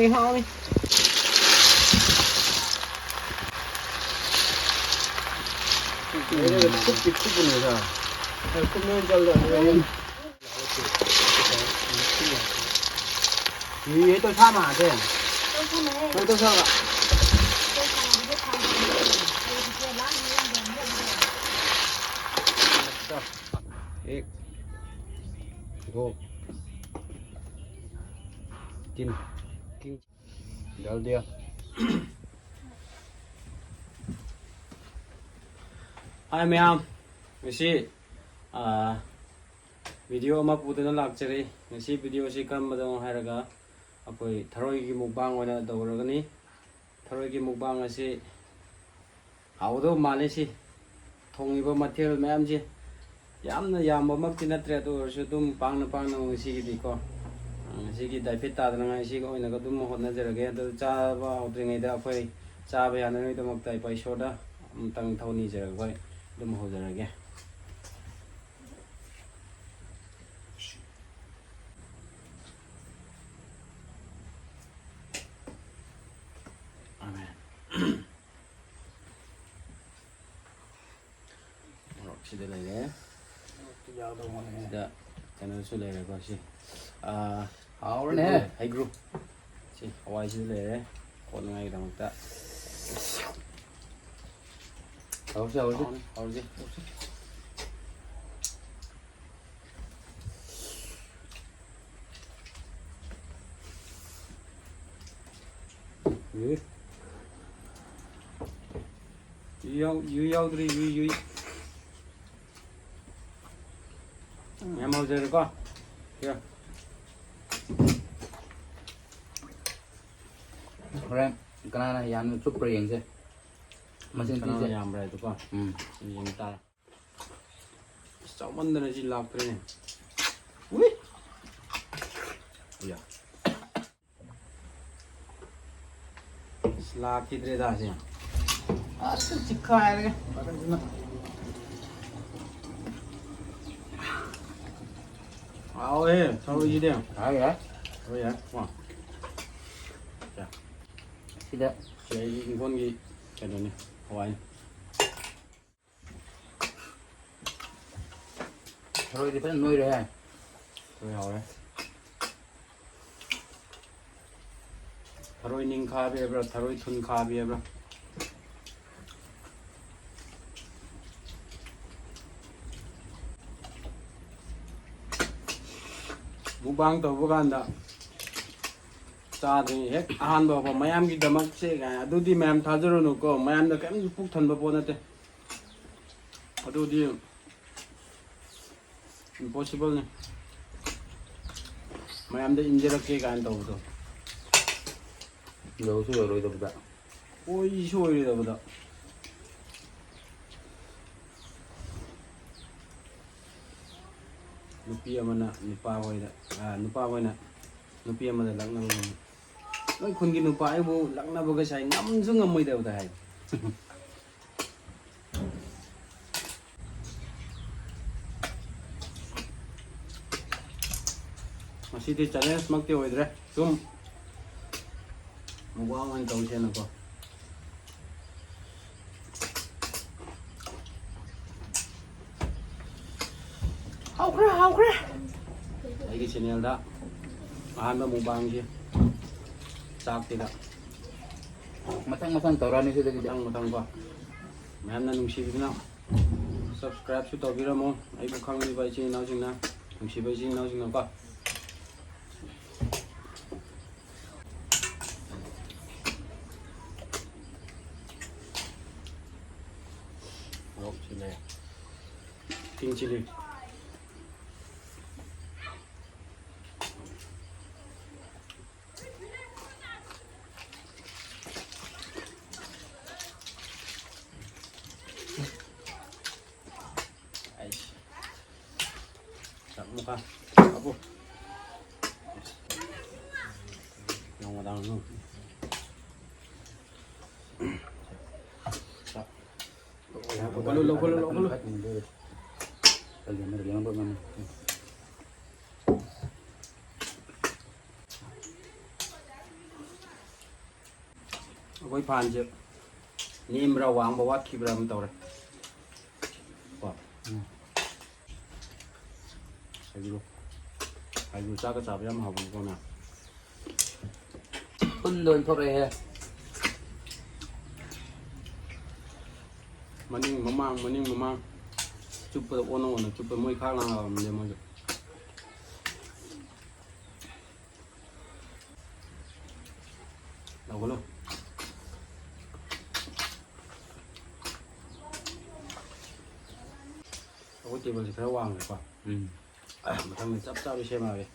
đi hao đi. Đây là cúp này rồi. Cúp nó cho lợn này. Ý tôi tham à thế? Tôi sao ạ? एक दो तीन डाल दिया. Hai ma'am, ngasi video ama pudana lakchari. Ngasi video si karamada hairaga akoi tharoi gi mukbang oina dawragani. Tharoi gi mukbang asi haudo male si thongiba mathel ma'am ji yamna yambamakti natre to orsu dum pangna ngasi gi diko. Ngasi gi daifit tadana ngasi go oina ga dum hotna jarage ado chaba odringai da akoi chaba yanai da maktai paisoda amtang thoni jaragoi dum ho jarage. Sida lele, sida channel su lele ko si, hao ne, hai group, si hawai sida lele, kon ngai dam ta, hao si, yu dri yu. Em mau chơi được con chưa? Rồi, cái này là ăn súp riêng chứ. Mà xin tí chứ. Làm rồi tụi con. Riêng ta. Sao vấn đề này chỉ lọc thế này. Ui. Ui à. Slap thịt ra gì? Chỉ khai đấy. ê, sao đi đi? Đấy vậy? Rồi vậy? Wow. Xin đấy. Cái con gì? Cái này, hoài. Rồi thì phải nuôi rồi. Rồi hảo đấy. tharoi ning kha bia bra, tharoi thun kha bia bra. Mukbang tawba kanda chadri hek ahanba ba mayam gi damak se ga adudi ma'am thajaro no ko mayam da kam puk thanba ponate adudi impossible ne mayam da injera ke ga tawdo Đâu số rồi đâu vậy? oi soi da bada nupi amana nupa hoida nupa hoina nupi amada lakna bo noi khungi nupa ai bo lakna bo ga sai ngam su ngam moi da ba hai masidi challenge makti hoidre sum mukbang an tawse na ko hao kre Eigi channel da ahanba mukbang ji chak ti da Masang tauran ni sudah kita. matang ba ma'am na nungsi bidna subscribe su tawbiramo ai bu khang ni bai chi naw jing na nungsi bai jing naw jing na ko chile pink chili muka apa yang matang nu kalau Kalian buat mana? ꯑꯩꯈꯣꯏ ꯐꯥꯟꯁꯦ ꯅꯦꯝꯕ꯭ꯔꯥ ꯋꯥꯡꯕ ꯋꯥꯠꯈꯤꯕ꯭ꯔꯥ ꯑꯃ ꯇꯧꯔꯦ ꯀꯣ ꯍꯥꯏꯕꯤꯌꯨ ꯆꯥꯛꯀ ꯆꯥꯕ ꯌꯥꯝ ꯍꯥꯎꯕꯅꯤꯀꯣ ꯅ ꯄꯨꯟꯗ ꯑꯣꯏꯅ ꯊꯣꯛꯂꯛꯑꯦ ꯃꯅꯤꯡ ꯃꯃꯥꯡ ꯆꯨꯞꯄꯗ ꯑꯣꯟꯅ ꯆꯨꯞꯄ ꯃꯣꯏ ꯈꯥꯡ ꯂꯥꯡꯉꯝꯅꯦ ꯃꯣꯏꯁꯨ ꯂꯧꯒꯂꯣ ꯑꯩꯈꯣꯏ ꯇꯦꯕꯜꯁꯦ ꯈꯔ ꯋꯥꯡꯉꯦꯀꯣ ꯃꯊꯪꯗ ꯆꯞ ꯆꯥꯕꯤ ꯁꯦꯝꯃꯛꯑꯒꯦ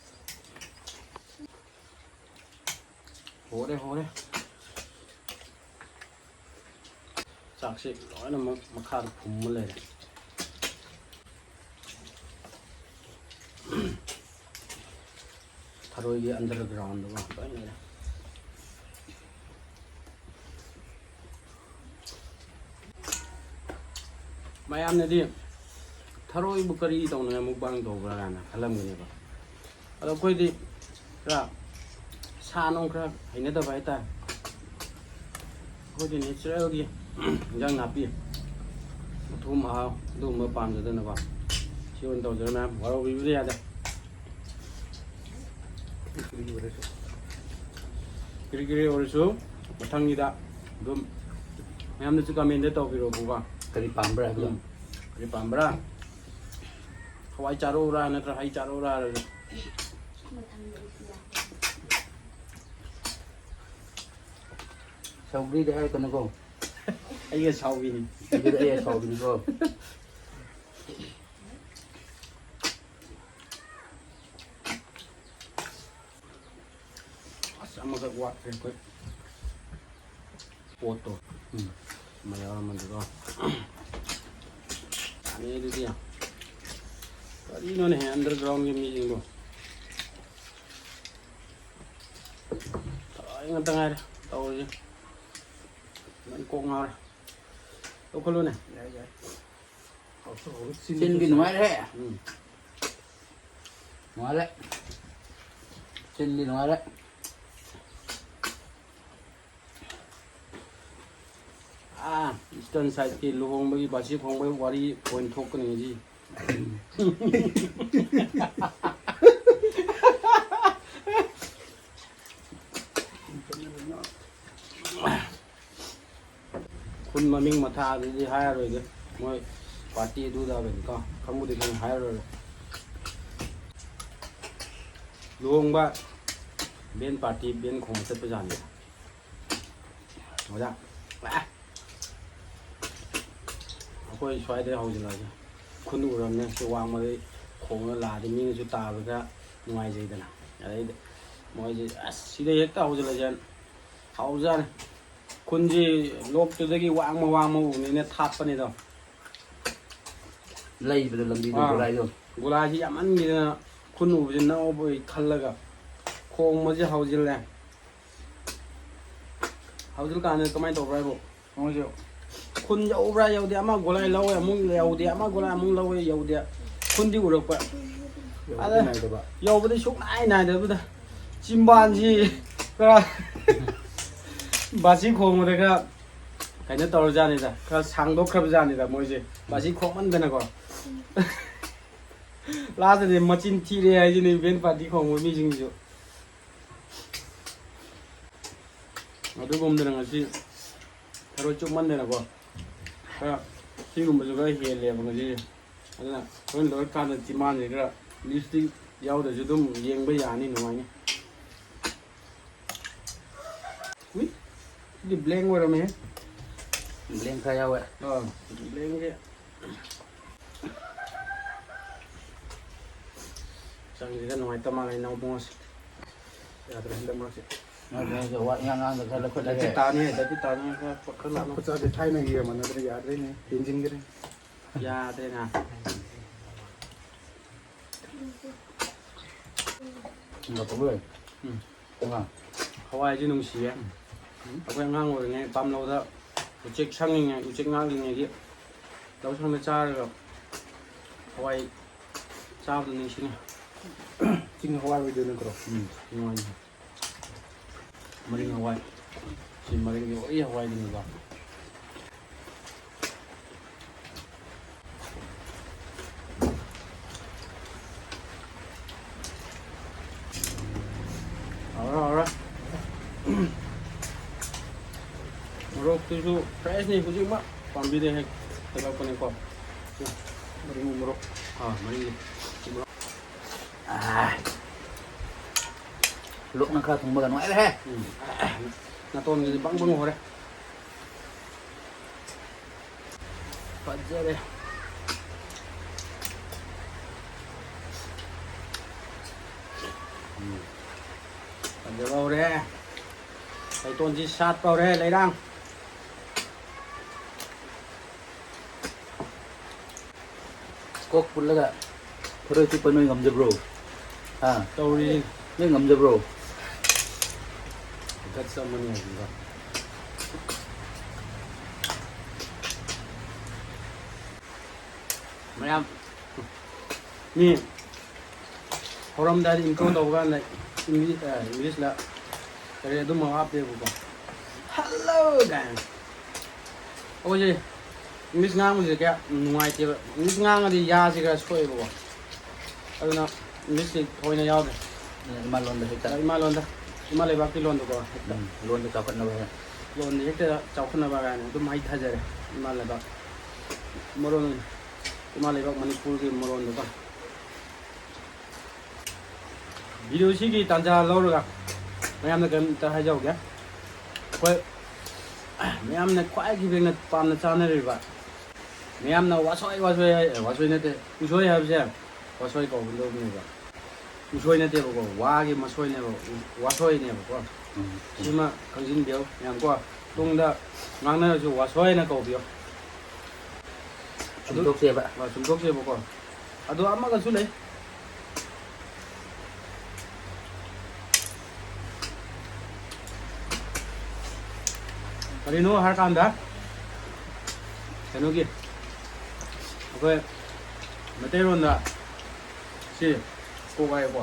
ꯍꯣꯔꯦ ꯆꯥꯛꯁꯦ ꯂꯣꯏꯅꯃꯛ ꯃꯈꯥꯗ ꯐꯨꯝꯃ ꯂꯩꯔꯦ ꯊꯔꯣꯏꯒꯤ ꯑꯟꯗꯔꯒ꯭ꯔꯥꯎꯟꯗꯨꯒ ꯂꯣꯏ ꯂꯩꯔꯦ ꯃꯌꯥꯝꯅꯗꯤ ꯊꯔꯣꯏꯕꯨ ꯀꯔꯤ ꯇꯧꯅꯉꯥꯏ ꯃꯨꯛꯕꯥꯡ ꯇꯧꯕ꯭ꯔꯥ ꯀꯥꯏꯅ ꯈꯜꯂꯝꯒꯅꯦꯕ ꯑꯗꯣ ꯑꯩꯈꯣꯏꯗꯤ ꯈꯔ ꯁꯥ ꯅꯨꯡ ꯈꯔ ꯍꯩꯅꯗꯕ ꯍꯥꯏꯇꯥꯔꯦ ꯑꯩꯈꯣꯏꯗꯤ ꯅꯦꯆꯔꯦꯜꯒꯤ ꯏꯟꯖꯥꯡ ꯅꯥꯄꯤ ꯑꯊꯨꯝ ꯑꯍꯥꯎ ꯑꯗꯨꯒꯨꯝꯕ ꯄꯥꯝꯖꯗꯅꯀꯣ ꯁꯤ ꯑꯣꯏꯅ ꯇꯧꯖꯔ ꯃꯌꯥꯝ ꯋꯥꯔꯧꯕꯤꯕꯗꯤ ꯌꯥꯗꯦ ꯀꯔꯤ ꯑꯣꯏꯔꯁꯨ ꯃꯊꯪꯒꯤꯗ ꯑꯗꯨꯝ ꯃꯌꯥꯝꯅꯁꯨ ꯀꯃꯦꯟꯗ ꯇꯧꯕꯤꯔꯛꯑꯣꯕꯀꯣ ꯀꯔꯤ ꯄꯥꯝꯕ꯭ꯔꯥ ꯍꯥꯏꯕꯗꯣ ꯀꯔꯤ ꯄꯥꯝꯕ꯭ꯔꯥ ꯍꯋꯥꯏ ꯆꯥꯔꯛꯎꯔꯥ ꯅꯠꯇ꯭ꯔꯒ ꯍꯩ ꯆꯥꯔꯛꯎꯔꯥ ꯍꯥꯏꯔꯁꯨ ꯁꯧꯒ꯭ꯔꯤꯗꯤ ꯍꯥꯏꯔꯛꯀꯅꯨꯀꯣ ꯑꯩꯒ ꯁꯥꯎꯕꯤꯅꯤ ꯑꯗꯨꯗꯤ ꯑꯩ ꯁꯥꯎꯕꯤꯅꯤꯀꯣ ꯑꯁ ꯑꯃꯈꯛ ꯋꯥꯠꯈ꯭ꯔꯦ ꯑꯩꯈꯣꯏ ꯄꯣꯠꯇꯣ ꯑꯃ ꯌꯥꯎꯔꯝꯃꯗꯤꯀꯣ ꯌꯥꯅꯤ ꯑꯗꯨꯗꯤ ꯀꯔꯤꯅꯣꯅꯦ ꯑꯟꯗꯔꯒ꯭ꯔꯥꯎꯟꯒꯤ ꯃꯤꯁꯤꯡꯗꯣ ꯊꯋꯥꯏ ꯉꯥꯛꯇ ꯉꯥꯏꯔꯦ ꯇꯧꯔꯤꯁꯦ ꯅꯪ ꯀꯣꯛ ꯉꯥꯎꯔꯦ ꯂꯧꯈꯠꯂꯨꯅꯦ ꯌꯥꯏ ꯆꯤꯟꯗꯤ ꯅꯨꯡꯉꯥꯏꯔꯦ ꯅꯨꯡꯉꯥꯏꯔꯦ ꯆꯤꯟꯗꯤ ꯅꯨꯡꯉꯥꯏꯔꯦ ꯏꯁꯇꯔꯟ ꯁꯥꯏꯠꯀꯤ ꯂꯨꯍꯣꯡꯕꯒꯤ ꯕꯥꯁꯤ ꯈꯣꯡꯕꯒꯤ ꯋꯥꯔꯤ ꯑꯣꯏꯅ ꯊꯣꯛꯀꯅꯤ ꯉꯁꯤ ꯈꯨꯟ ꯃꯃꯤꯡ ꯃꯊꯥꯗꯨꯗꯤ ꯍꯥꯏꯔꯔꯣꯏꯒꯦ ꯃꯣꯏ ꯄꯥꯔꯇꯤ ꯑꯗꯨꯗꯕꯅꯤꯀꯣ ꯈꯪꯕꯨꯗꯤ ꯈꯪ ꯍꯥꯏꯔꯔꯣꯏ ꯂꯨꯍꯣꯡꯕ ꯕꯦꯟ ꯄꯥꯔꯇꯤ ꯕꯦꯟ ꯈꯣꯡꯕ ꯆꯠꯄꯖꯥꯠꯅꯤ ꯑꯣꯖꯥ ꯑꯩꯈꯣꯏ ꯁ꯭ꯋꯥꯏꯗꯩ ꯍꯧꯖꯤꯜꯂꯛꯑꯁꯦ ꯈꯨꯟ ꯎꯔꯝꯅꯦ ꯁꯤ ꯋꯥꯡꯃꯗꯩ ꯈꯣꯡꯉ ꯂꯥꯛꯑꯗꯤ ꯃꯤꯅꯁꯨ ꯇꯥꯕꯗ ꯅꯨꯡꯉꯥꯏꯖꯩꯗꯅ ꯑꯗꯩꯗꯤ ꯃꯣꯏꯁꯦ ꯑꯁ ꯁꯤꯗ ꯍꯦꯛꯇ ꯍꯧꯖꯤꯜꯂꯁꯦ ꯍꯧꯖꯥꯅꯤ ꯈꯨꯟꯁꯤ ꯂꯣꯛꯇꯨꯗꯒꯤ ꯋꯥꯡꯃ ꯎꯕꯅꯤꯅ ꯊꯥꯞꯄꯅꯤꯗꯣ ꯂꯩꯕꯗꯣ ꯂꯝꯕꯤꯗꯣ ꯒꯣꯂꯥꯏꯗꯣ ꯒꯣꯂꯥꯏꯁꯤ ꯌꯥꯝꯃꯟꯈꯤꯗꯅ ꯈꯨꯟ ꯎꯕꯁꯤ ꯅꯛꯑꯕꯣꯏ ꯈꯜꯂꯒ ꯈꯣꯡꯕꯁꯤ ꯍꯧꯖꯤꯜꯂꯦ ꯍꯧꯖꯤꯜꯀꯥꯟꯗ ꯀꯃꯥꯏꯅ ꯇꯧꯕ꯭ꯔꯥ ꯍꯥꯏꯕꯨ ꯃꯣꯏꯁꯨ ꯈꯨꯟ ꯌꯧꯕ꯭ꯔꯥ ꯌꯧꯗꯦ ꯑꯃ ꯒꯣꯂꯥꯏ ꯂꯧꯋꯦ ꯑꯃꯨꯛ ꯌꯧꯗꯦ ꯑꯃ ꯒꯣꯂꯥꯏ ꯑꯃꯨꯛ ꯂꯧꯋꯦ ꯌꯧꯗꯦ ꯈꯨꯟꯗꯤ ꯎꯔꯛꯄ ꯑꯗ ꯌꯧꯕꯗꯤ ꯁꯨꯡꯅꯥꯏ ꯅꯥꯏꯗꯕꯗ ꯆꯤꯝꯕꯥꯟꯁꯤ ꯈꯔ ꯕꯥꯁꯤ ꯈꯣꯡꯕꯗ ꯈꯔ ꯀꯩꯅꯣ ꯇꯧꯔꯖꯥꯠꯅꯤꯗ ꯈꯔ ꯁꯥꯡꯗꯣꯛꯈ꯭ꯔꯕꯖꯥꯠꯅꯤꯗ ꯃꯣꯏꯁꯦ ꯕꯥꯁꯤ ꯈꯣꯡꯃꯟꯗꯅꯀꯣ ꯂꯥꯁꯇꯗꯤ ꯃꯆꯤꯟ ꯊꯤꯔꯦ ꯍꯥꯏꯁꯤꯅꯤ ꯏꯚꯦꯟ ꯄꯥꯔꯇꯤ ꯈꯣꯡꯕ ꯃꯤꯁꯤꯡꯁꯨ ꯑꯗꯨꯒꯨꯝꯗꯅ ꯉꯁꯤ ꯊꯔꯣꯏ ꯆꯨꯞꯃꯟꯗꯅꯀꯣ ꯈꯔ ꯁꯤꯒꯨꯝꯕꯁꯨ ꯈꯔ ꯍꯦꯜꯂꯦꯕ ꯉꯁꯤꯁꯦ ꯑꯗꯨꯅ ꯍꯣꯔꯦꯟ ꯂꯣꯏꯔꯀꯥꯟꯗ ꯆꯤꯝꯕꯥꯟꯁꯦ ꯈꯔ ꯂꯤꯞꯁꯇꯤꯛ ꯌꯥꯎꯗ꯭ꯔꯁꯨ ꯑꯗꯨꯝ ꯌꯦꯡꯕ ꯌꯥꯅꯤ ꯅꯨꯡꯉꯥꯏꯅꯤ ꯎꯏ ꯁꯤꯗꯤ ꯕ꯭ꯂꯦꯡ ꯑꯣꯏꯔꯝꯃꯦꯍꯦ ꯕ꯭ꯂꯦꯡ ꯈꯔ ꯌꯥꯎꯋꯦ ꯕ꯭ꯂꯦꯡꯁꯦ ꯆꯪꯁꯤꯗ ꯅꯨꯡꯉꯥꯏꯇ ꯃꯥꯜꯂꯦ ꯏꯅꯥꯎꯕꯨꯡꯉꯣꯁꯦ ꯌꯥꯗ꯭ꯔꯦ ꯍꯟꯗꯛ ꯃꯔꯛꯁꯦ ꯋꯥ ꯉꯥꯡꯗ ꯈꯔ ꯂꯧꯈꯠꯂꯒꯦ ꯗꯗꯤ ꯇꯥꯅꯤ ꯈꯔ ꯂꯥꯛꯅꯨ ꯈꯨꯠꯆꯥꯁꯦ ꯊꯥꯏꯅꯒꯤ ꯃꯥꯟꯅꯗ꯭ꯔꯦ ꯌꯥꯗ꯭ꯔꯦꯅꯦ ꯇꯦꯟꯁꯤꯟꯈ꯭ꯔꯦ ꯌꯥꯗ꯭ꯔꯦꯅ ꯍꯋꯥꯏꯁꯦ ꯅꯨꯡꯁꯤꯌꯦ ꯑꯩꯈꯣꯏ ꯑꯉꯥꯡ ꯑꯣꯏꯔꯤꯉꯩ ꯄꯥꯝꯂꯧꯗ ꯎꯆꯦꯛ ꯁꯪꯉꯤꯉꯩ ꯎꯆꯦꯛ ꯉꯥꯛꯂꯤꯉꯩꯒꯤ ꯂꯧꯁꯪꯗ ꯆꯥꯔꯒ ꯍꯋꯥꯏ ꯆꯥꯕꯗꯣ ꯅꯤꯡꯁꯤꯡꯉꯦ ꯆꯤꯡ ꯍꯋꯥꯏ ꯑꯣꯏꯗꯣꯏ ꯅꯠꯇ꯭ꯔꯣ ꯅꯨꯡꯉꯥꯏꯅꯤ ꯃꯔꯤꯡ ꯍꯋꯥꯏ ꯁꯤ ꯃꯔꯤꯡꯒꯤ ꯂꯣꯏ ꯍꯋꯥꯏꯗꯨꯅꯤꯀꯣ hora moroktusu fresh nih hujung mak pambide hek tegak kone ko mari morok mari morok lúc nó khá thùng bờ ngoại đấy na ton ni bang bang hore pajare pajare bao re thầy tôn chỉ sát vào đây lấy đang kok pula ga thore tu panoi ngam bro toure ni ngam bro kat sama ni juga mayam ni orang dari info tahu kan like English lah dari itu mau apa ya bukan hello guys oh jadi English ngang gì kaya ngoài thì English ngang thì ya gì cái soi bukan ada na English thì thôi na yau deh malon dah kita ima lebak ti lon do ko lon dah cakap na ba lon ni hekta chawkhan na ba gan dum mai tha jare ima lebak moron ima lebak manipur ki moron do ka video si ki tanja lo ra mayam na kam ta ha jaw kya koi mayam na kwai ki beng na pam na cha na ri ba mayam na wasoi na te usoi ha bse wasoi ko bu do ni ba usoi na te ba ko wa gi masoi ne ba wasoi ne ba ko sima kangjin biao yang ko tung da ngang na ju wasoi na ko biao chúng tôi ba wa sum dok se ba ko ado amma ga su le Karino har kam da kano ki okay materon da si ko ga ko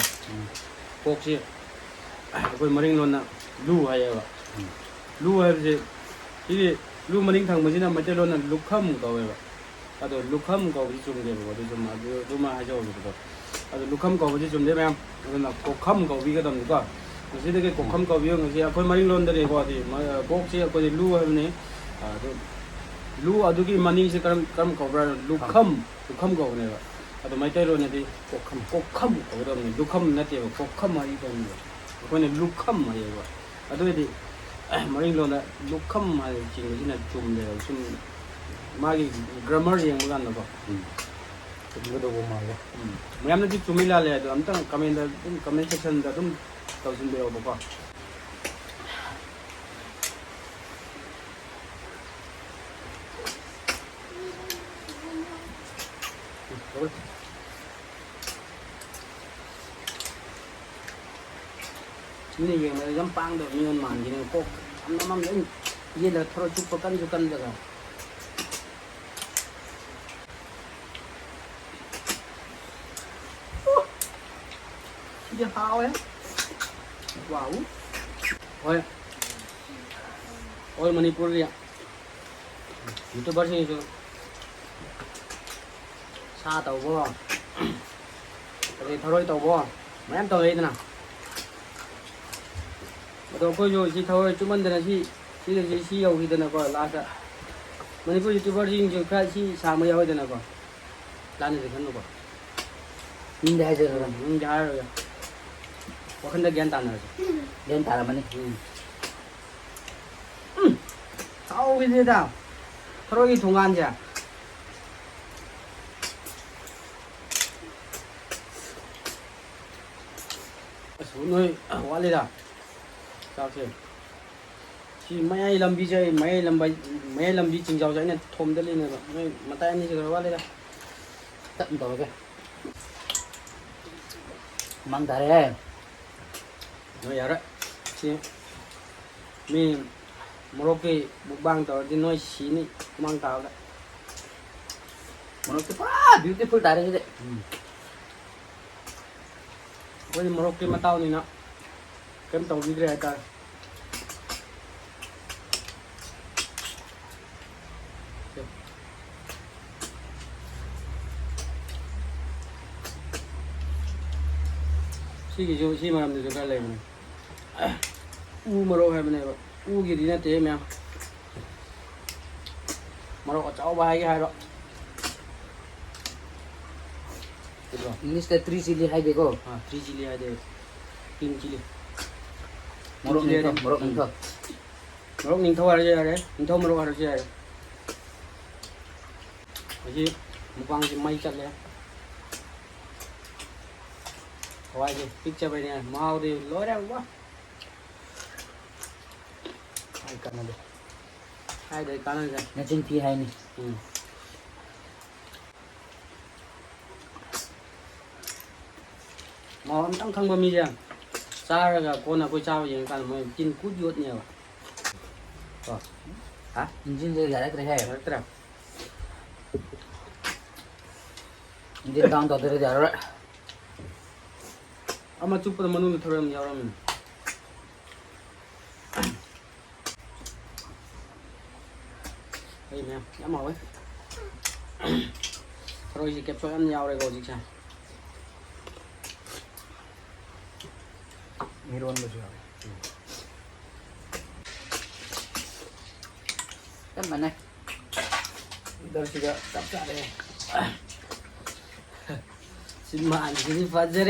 ko si koi maring lon na lu hai ba lu hai je ti lu maring thang ma jina materon na lukham ka ba ado lukham ka bi chum de ba do ma ha jo ba ado lukham ka bi chum de ba na ko kham ka bi ga dam ka Masih ada kokam kau biar masih aku maring lon dari kau di, kok sih aku di lu ni, lu adu ki mani sih karam kau berada lukam kau ni, adu macam lon ni kokam kau dah ni lukam nanti kokam hari kau ni, aku ni lukam hari kau, adu di maring lon dah lukam hari cing ni nak cum dia, cum magi grammar yang bukan apa. chúng tôi cũng mal Macam nanti cumila le, adu antang comment section dah tu tao xin bèo một con ini yang gampang dah ni man gini kok amam ni ye dah terus cukup dah dia hao ya wow oi Manipur ya YouTuber sih itu sa tàu bo cái tharoi tàu bo mấy em tàu ấy nè tàu coi rồi chỉ tharoi chúng mình là chỉ dầu thì là coi là Manipur YouTuber sih juga khai sih sama ya itu nak coi là này thì khăn coi nhìn đây rồi nhìn ra rồi wakhan da gyan tan na đến ta là mình sao cái gì đó thôi cái thùng ăn chả xuống nơi quá lên à sao thế chỉ mấy làm gì chơi mấy làm gì chỉnh giáo chơi này thôm tới lên này mà tay anh rồi quá lên à tận rồi cái mang ta đây nói vậy đấy chứ mình Morocco mukbang tao đi nói xí này mang tao đấy Morocco beautiful ta đây đấy với Morocco mà tao này nó kém tao đi ra ta 시기죠 시마람도 좀 갈래 우마로 해보네 우기리나 때면 마로 짜오바 하게 하러 English 3 chili hai dekho. 3 chili hay de 3 chili Morok ni to, morok ni to. morok ning thau haru ya ning thau morok haru ya aji mukbang ji mai chat le hawai ji picture bai ne mau de loi ra quá ai cần là được hai đời cần là Na chin phi hai ni. mau em tăng không bao nhiêu xa ra cả con nào coi sao vậy cần mà chín cút vuốt nhiều Ha? Engine je gada kare hai. rất là Engine down to dere ja ra. ama chụp vào manu thôi em nhau lắm đây nè nhắm màu ấy rồi gì kẹp cho ăn nhau đây rồi gì chả Miron ba siya? Kan mana? Dari juga tak deh. Simaan sini Fajar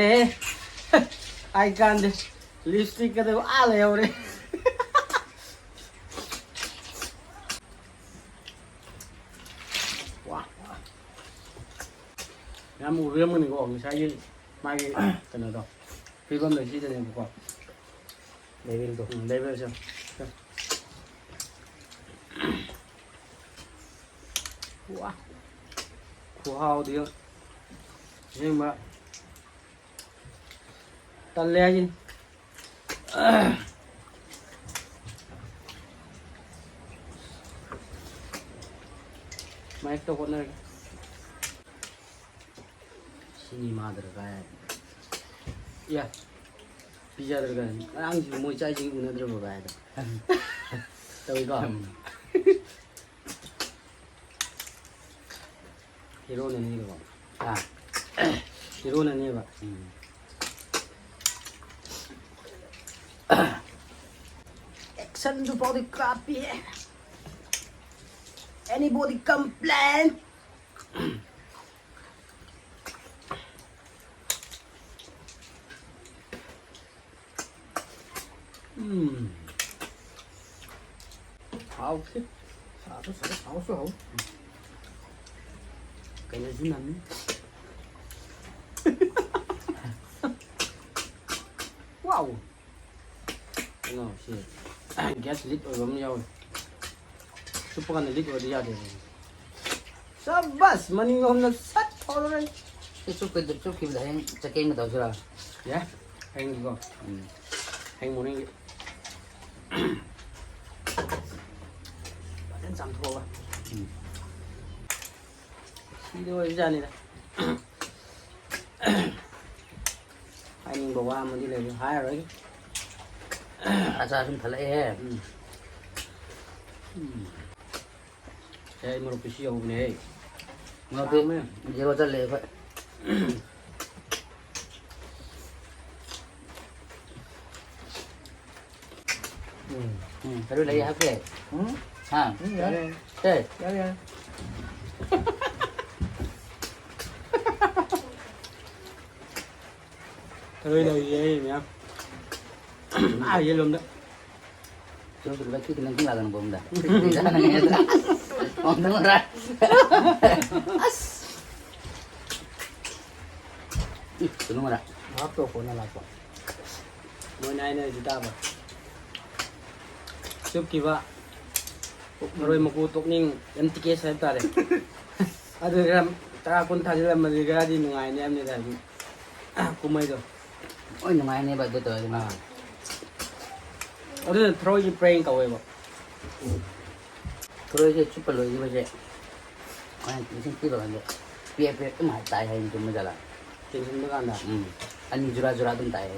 icon deh. Lipstick kata ala ya ore. Wah. Nhà mù riêng mình có người sai mai cái nào đâu. Khi bấm được chi cho nên có. Level to. Level xem. Wow. Của hào thì nhưng mà tan le chứ mic to con này cinema 들어가야 야 pizza 들어가야 안 지금 뭐 짜지 오늘 들어가야 돼 저기 가 Hero này các bạn hero này các bạn action to body copy anybody complain hào thế Sao? cái này dính lắm wow nào xí gas lít rồi bấm nhau super kan lít rồi đi ra được sabas mani hôm nay sắt thôi rồi Cái chút kim da hang chaking ma daw sira. yeah anh đi con anh muốn anh bạn giảm thua à đi thôi ra này anh nhìn bảo qua mà đi lấy hai rồi Asa sum thalai he. đây một cái siêu này Ngo ti zero chal le phai. Haru lai ha ke. Ha. Thế. Yeah. thôi đây vậy mẹ ai vậy luôn đó Chúng tôi đã kỹ năng cũng là gần bom đã. Ra này nghe ra. Ông đứng ra. Tụi nó ra. Hap to ko na lang po. mỗi ngày này chúng ta bảo chụp kỹ vợ rồi một cú tục nhưng em tikет saya tadi ada ram ta pun tadi ram mereka di nungai ni em ni tadi kumai tu Ôi nhưng mà anh ấy bật từ từ mà. ada throw je prank kau ebo Terus dia cuba lagi baca. Orang mesti kira kan dia. Pia tu mah tai hai cuma jalan. tension dengan anda Ani jura tu tai.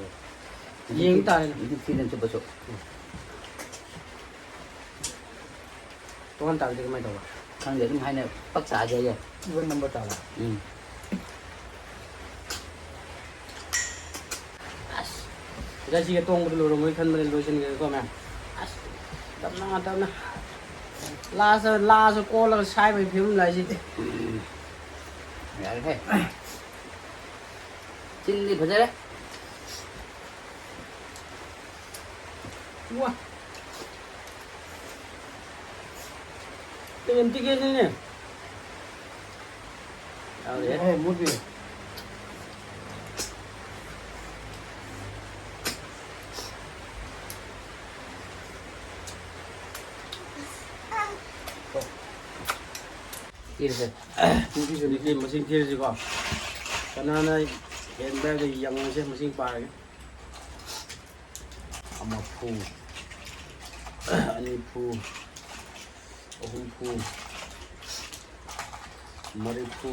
Yang tai Itu film cuba so. tu kan tahu dia mai tahu Kan dia tu hai ne paksa aja je. Even number tala. ra chi cái tông cái lỗ mới khăn bên lỗ chân cái con mẹ đâm na la sao cô là sai mấy phim lại gì Dạ thế. Chín đi phải đấy. wow cái em cái này nè đâu đấy Ê, mút gì? Đi được rồi. cái gì cái mà sinh thiệt gì con cho nên này em bé thì dòng xem mà sinh bài mà phu anh phu ông phu mari phu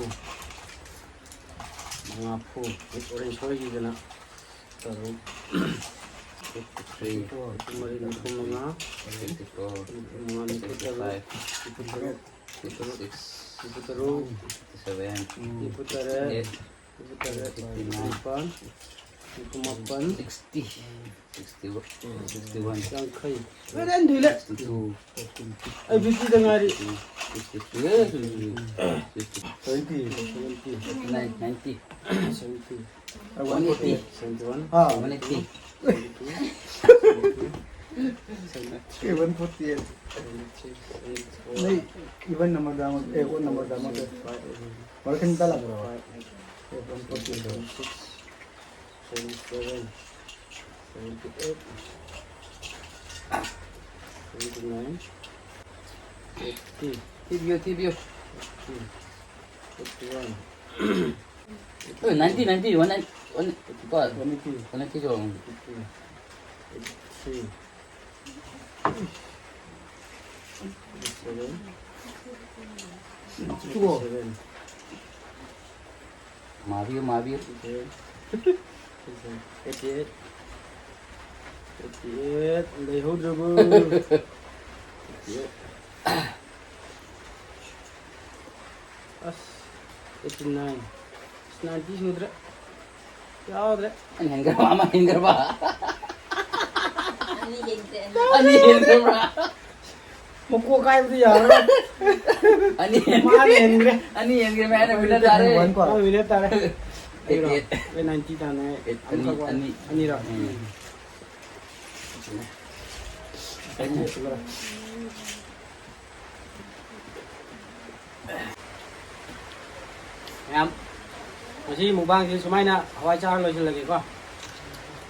mga phu cái orange soy gì đó terus 53, mari phu mga 54, mga nito 55, itu terus 56, itu terus 57, itu terus 58, itu terus depan itu mapan 60, 61, 61, yang kai keren dile 62, ai bici dengar 63, 20. 69, 90, 70 180, 71 Ah, 180, okay, 148. नहीं, even number damat, one number damat. Malaking talag raw. 148. 77 78 79 80 TBO, TBO. 81 Oh, 90, 90, 190, 180. 190 rồi. 83 87 Tuo. 87 Mavio, Mavio. 88 88 lấy hút rồi bơ 89 90 sudah ಯಾವ್ದ್ರೆ Anh hành cái mà hành cái bà. Anh hiền cái bà. ಮಕ್ಕಳು ಕಾಯ್ದು ಯಾರು Anh hiền. ಮಾಡಿ ಏನಿದ್ರೆ Anh hiền cái mẹ này mình đã ra đây. ನಾವು ವಿಲೇತಾರೆ 88. 90 ತಾನೆ Anh ಅನ್ನಿರ em masih mukbang sih semai na hawai char lo lagi ko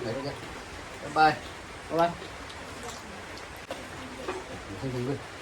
Bye bye. bye Không không